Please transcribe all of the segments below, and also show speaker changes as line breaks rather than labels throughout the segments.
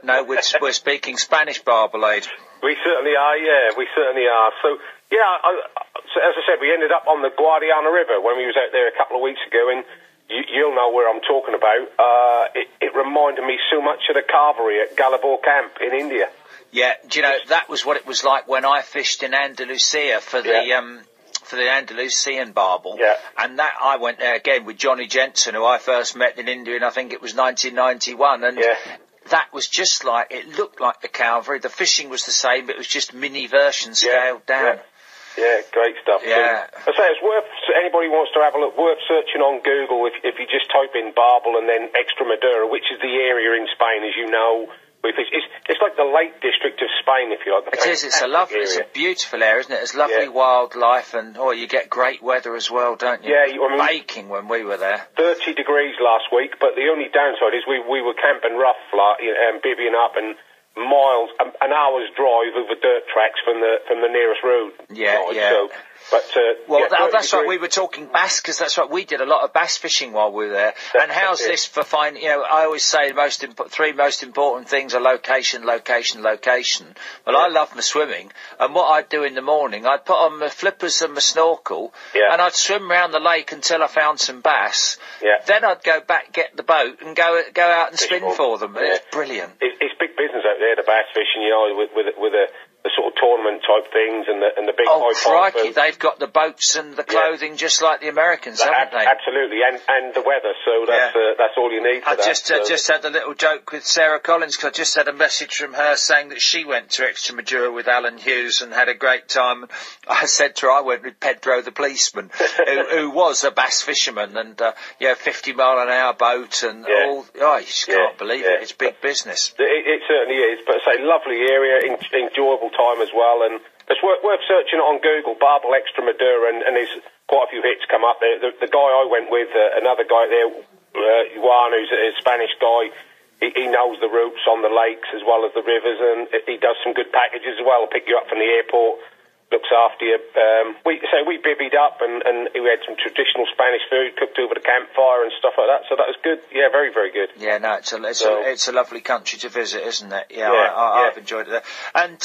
No, we're speaking Spanish Barbelade.
We certainly are, yeah, we certainly are. So, yeah, so as I said, we ended up on the Guadiana River when we was out there a couple of weeks ago, and you'll know where I'm talking about. It reminded me so much of the Carvery at Galabor Camp in India.
Yeah, do you know, that was what it was like when I fished in Andalusia for the Andalusian barbel.
Yeah.
And that I went there again with Johnny Jensen, who I first met in India, and I think it was 1991. And that was just like, it looked like the Calvary. The fishing was the same, but it was just mini version scaled down.
Yeah, great stuff.
Yeah.
So, I say it's worth, anybody wants to have a look, worth searching on Google if you just type in Barbel and then Extremadura, which is the area in Spain, as you know. It's like the Lake District of Spain, if you like.
It is. It's a beautiful area, isn't it? It's lovely wildlife, and you get great weather as well, don't you?
Yeah, I mean,
baking when we were there.
30 degrees last week, but the only downside is we were camping rough, bivvying up, and miles, an hour's drive over dirt tracks from the nearest road. So,
that's right. We were talking bass, because that's right. We did a lot of bass fishing while we were there. And how's this for finding? You know, I always say three most important things are location, location, location. Well, I love my swimming, and what I'd do in the morning, I'd put on my flippers and my snorkel, and I'd swim around the lake until I found some bass. Yeah. Then I'd go back, get the boat, and go out and spin for them. And it's brilliant.
It's big business out there, the bass fishing. You know, with the sort of tournament type things and the big high
crikey, they've got the boats and the clothing just like the Americans, haven't they?
Absolutely, and the weather, so that's all you need for
I just had a little joke with Sarah Collins, because I just had a message from her saying that she went to Extremadura with Alan Hughes and had a great time. I said to her I went with Pedro the policeman, who was a bass fisherman, and 50-mile-an-hour boat and all. Oh, you just can't believe it. It's big business.
It certainly is, but say lovely area, enjoyable time as well, and it's worth searching on Google, Barbel Extremadura, and there's quite a few hits come up there. The guy I went with, another guy there, Juan, who's a Spanish guy, he knows the routes on the lakes as well as the rivers, and he does some good packages as well. He'll pick you up from the airport, looks after you. We bivvied up, and we had some traditional Spanish food cooked over the campfire and stuff like that, so that was good. Yeah, very, very good.
Yeah, no, it's a lovely country to visit, isn't it? I've enjoyed it there. And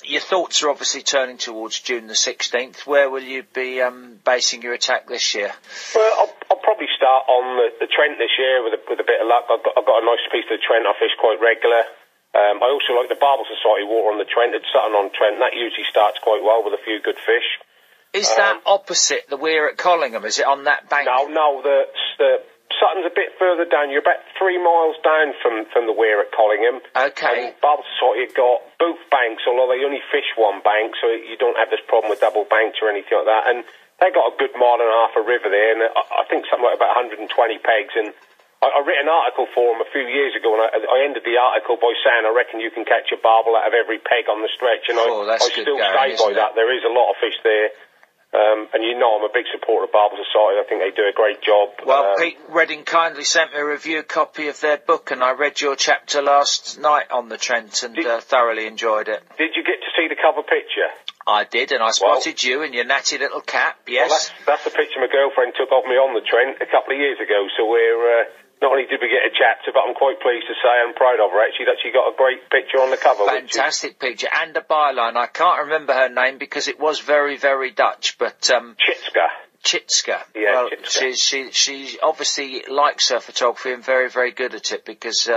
your thoughts are obviously turning towards June the 16th. Where will you be basing your attack this year?
Well, I'll probably start on the Trent this year with a bit of luck. I've got a nice piece of the Trent I fish quite regular. I also like the Barbel Society water on the Trent. It's Sutton on Trent. That usually starts quite well with a few good fish.
Is that opposite the weir at Collingham? Is it on that bank?
No, the Sutton's a bit further down. You're about 3 miles down from the weir at Collingham. And
Okay.
Barbel Society have got both banks, although they only fish one bank, so you don't have this problem with double banks or anything like that. And they got a good mile and a half of river there, and I think something like about 120 pegs. And I wrote an article for them a few years ago, and I ended the article by saying I reckon you can catch a barbel out of every peg on the stretch, and I still stay by that. There is a lot of fish there, and you know I'm a big supporter of Barbel Society. I think they do a great job.
Well, Pete Redding kindly sent me a review copy of their book, and I read your chapter last night on the Trent, and thoroughly enjoyed it.
Did you get to see the cover picture?
I did, and I spotted you in your natty little cap, yes.
Well, that's the picture my girlfriend took of me on the Trent a couple of years ago, so we're... Not only did we get a chapter, but I'm quite pleased to say I'm proud of her. She's actually got a great picture on the cover.
Fantastic picture. And a byline. I can't remember her name because it was very, very Dutch, but... Chitska.
Yeah,
well,
Chitska.
she obviously likes her photography and very, very good at it, because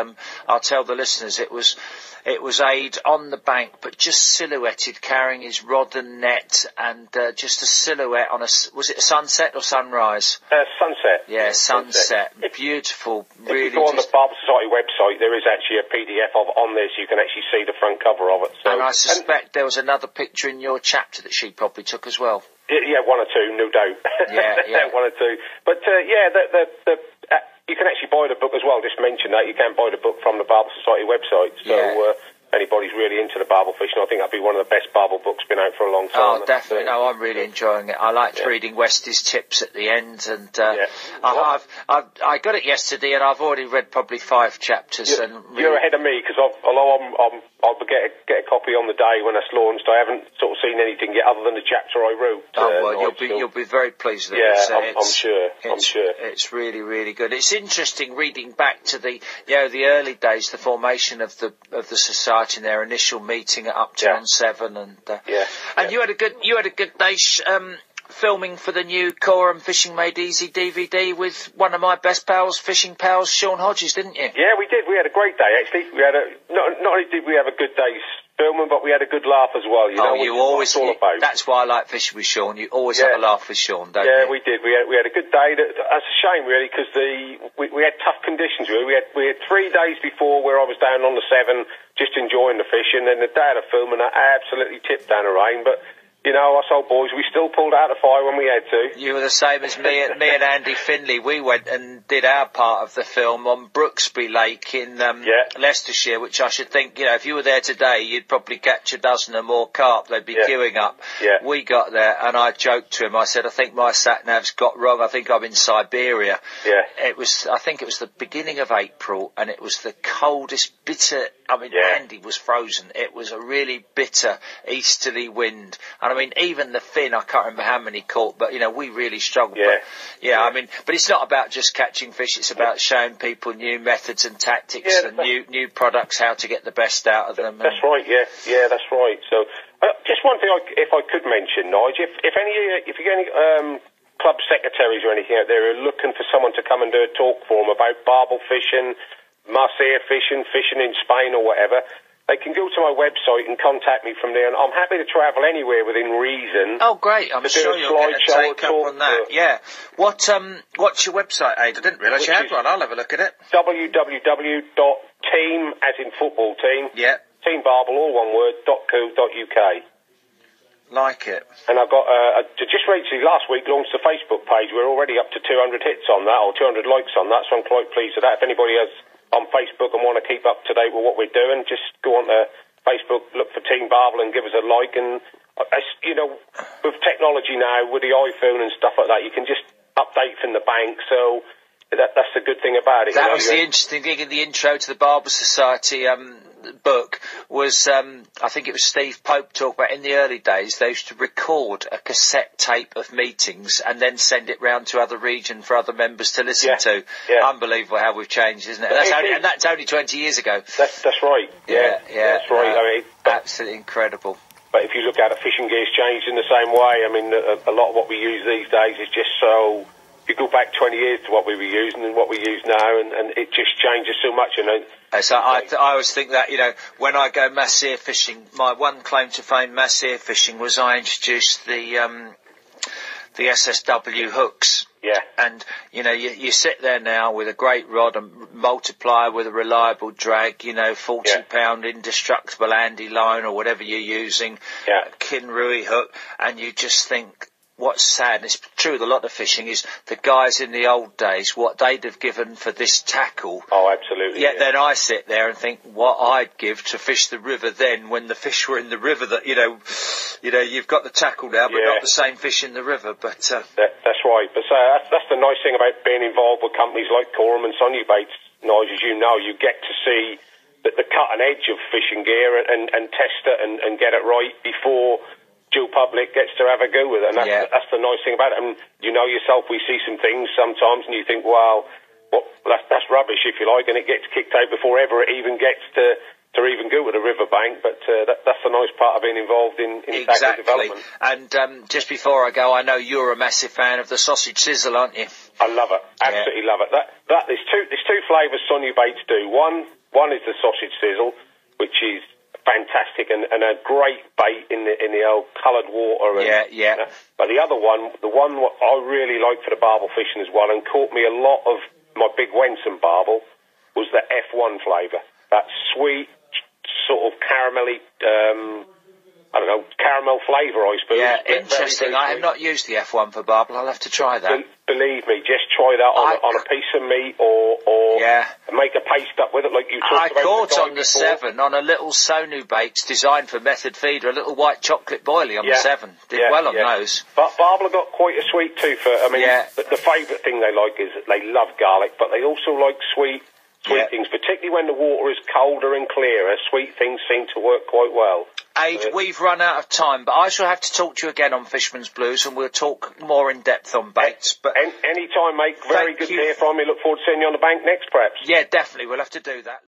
I'll tell the listeners it was Aid on the bank, but just silhouetted, carrying his rod and net, and just a silhouette on was it a sunset or sunrise?
Sunset.
Yeah, sunset. Beautiful. Really.
If you go on the Barbel Society website, there is actually a PDF on this. You can actually see the front cover of it. So.
And I suspect there was another picture in your chapter that she probably took as well.
Yeah, one or two, no doubt.
Yeah.
One or two. But, you can actually buy the book as well. Just mention that. You can buy the book from the Barbel Society website. So, anybody's really into the barbel fishing, I think that'd be one of the best barbel books been out for a long time.
Oh, definitely. No, I'm really enjoying it. I liked reading Westy's tips at the end, and I got it yesterday, and I've already read probably 5 chapters.
You're ahead of me, because although I'll get a copy on the day when it's launched, I haven't sort of seen anything yet other than the chapter I wrote.
You'll be very pleased with it.
Yeah, I'm sure.
It's really, really good. It's interesting reading back to the early days, the formation of the society and their initial meeting at Uptown 7, and you had a good day. Filming for the new Coram Fishing Made Easy DVD with one of my best pals, fishing pals, Sean Hodges, didn't you?
Yeah, we did. We had a great day, actually. We had not only did we have a good day filming, but we had a good laugh as well.
That's why I like fishing with Sean. You always have a laugh with Sean, don't you?
Yeah, we did. We had a good day. That's a shame, really, because we had tough conditions, really. We had 3 days before where I was down on the 7, just enjoying the fishing, and the day of the filming, I absolutely tipped down the rain, but you know, us old boys, we still pulled out the fire when we had to.
You were the same as me and Andy Finley. We went and did our part of the film on Brooksby Lake in Leicestershire, which I should think, you know, if you were there today, you'd probably catch a dozen or more carp. They'd be queuing up.
Yeah.
We got there, and I joked to him. I said, I think my sat-nav's got wrong. I think I'm in Siberia.
Yeah.
I think it was the beginning of April, and it was the coldest, bitter, Andy was frozen. It was a really bitter easterly wind. And I mean, even the fin, I can't remember how many caught, but, you know, we really struggled.
Yeah.
But it's not about just catching fish. It's about showing people new methods and tactics and new products, how to get the best out of them.
That's right, yeah, that's right. So, just one thing, if I could mention, Nigel, if you get any club secretaries or anything out there who are looking for someone to come and do a talk for them about barbel fishing, Marseille fishing in Spain or whatever, they can go to my website and contact me from there, and I'm happy to travel anywhere within reason.
Oh, great. I'm sure you'll get a take-up on that. Yeah. What's your website, Aid? I didn't realise you had one. I'll have a look at it.
www.team, as in football team, Team Barbel, all one word, .co.uk.
Like it.
And I've got, just recently, last week, launched a Facebook page. We're already up to 200 hits on that, or 200 likes on that, so I'm quite pleased with that. If anybody has on Facebook and want to keep up to date with what we're doing, just go on to Facebook, look for Team Barbel and give us a like. And, you know, with technology now, with the iPhone and stuff like that, you can just update from the bank, so that's the good thing about it.
That was the interesting thing in the intro to the Barbel Society book was, I think it was Steve Pope talking about in the early days, they used to record a cassette tape of meetings and then send it round to other region for other members to listen to. Yeah. Unbelievable how we've changed, isn't it? That's only 20 years ago.
That's right. Yeah, that's right.
Absolutely incredible.
But if you look at it, fishing gear's changed in the same way. I mean, a lot of what we use these days is just so... You go back 20 years to what we were using and what we use now, and it just changes so much.
So I always think that, you know, when I go Masseur fishing, my one claim to fame Masseur fishing was I introduced the SSW hooks.
Yeah.
And, you know, you sit there now with a great rod and multiplier with a reliable drag, you know, 40-pound indestructible Andy line or whatever you're using, Kinrui hook, and you just think... What's sad, and it's true with a lot of fishing, is the guys in the old days, what they'd have given for this tackle.
Oh, absolutely.
Yet then I sit there and think what I'd give to fish the river then when the fish were in the river that, you know, you've got the tackle now, but not the same fish in the river. But
that's right. But that's the nice thing about being involved with companies like Coram and Sonia Baits, Nigel, as you know, you get to see the cutting edge of fishing gear and test it and get it right before... Joe Public gets to have a go with it, and that's the nice thing about it. And you know yourself, we see some things sometimes, and you think, well, that's rubbish, if you like, and it gets kicked out before ever it even gets to even go to the riverbank. But that's the nice part of being involved in tackle development.
And just before I go, I know you're a massive fan of the sausage sizzle, aren't you?
I love it, absolutely love it. There's two flavours Sonia Baits do. One is the sausage sizzle, which is fantastic and a great bait in the old coloured water. But the other one, the one I really like for the barbel fishing as well, and caught me a lot of my big Wenson barbel, was the F1 flavour. That sweet, sort of caramelly, I don't know, caramel flavour, I suppose.
Yeah,
Very,
interesting.
very
I have not used the F1 for barbel. I'll have to try that.
Believe me, just try that on a piece of meat or make a paste up with it like you talked about.
I caught on the
before.
7 on a little Sonu Bakes designed for method feeder, a little white chocolate boilie on the 7. Did well on those. But
barbel have got quite a sweet tooth. I mean, the favourite thing they like is they love garlic, but they also like sweet things, particularly when the water is colder and clearer. Sweet things seem to work quite well.
Age, we've run out of time, but I shall have to talk to you again on Fisherman's Blues, and we'll talk more in depth on baits. But
any time, mate. Very good to hear from you. Look forward to seeing you on the bank next, perhaps.
Yeah, definitely. We'll have to do that.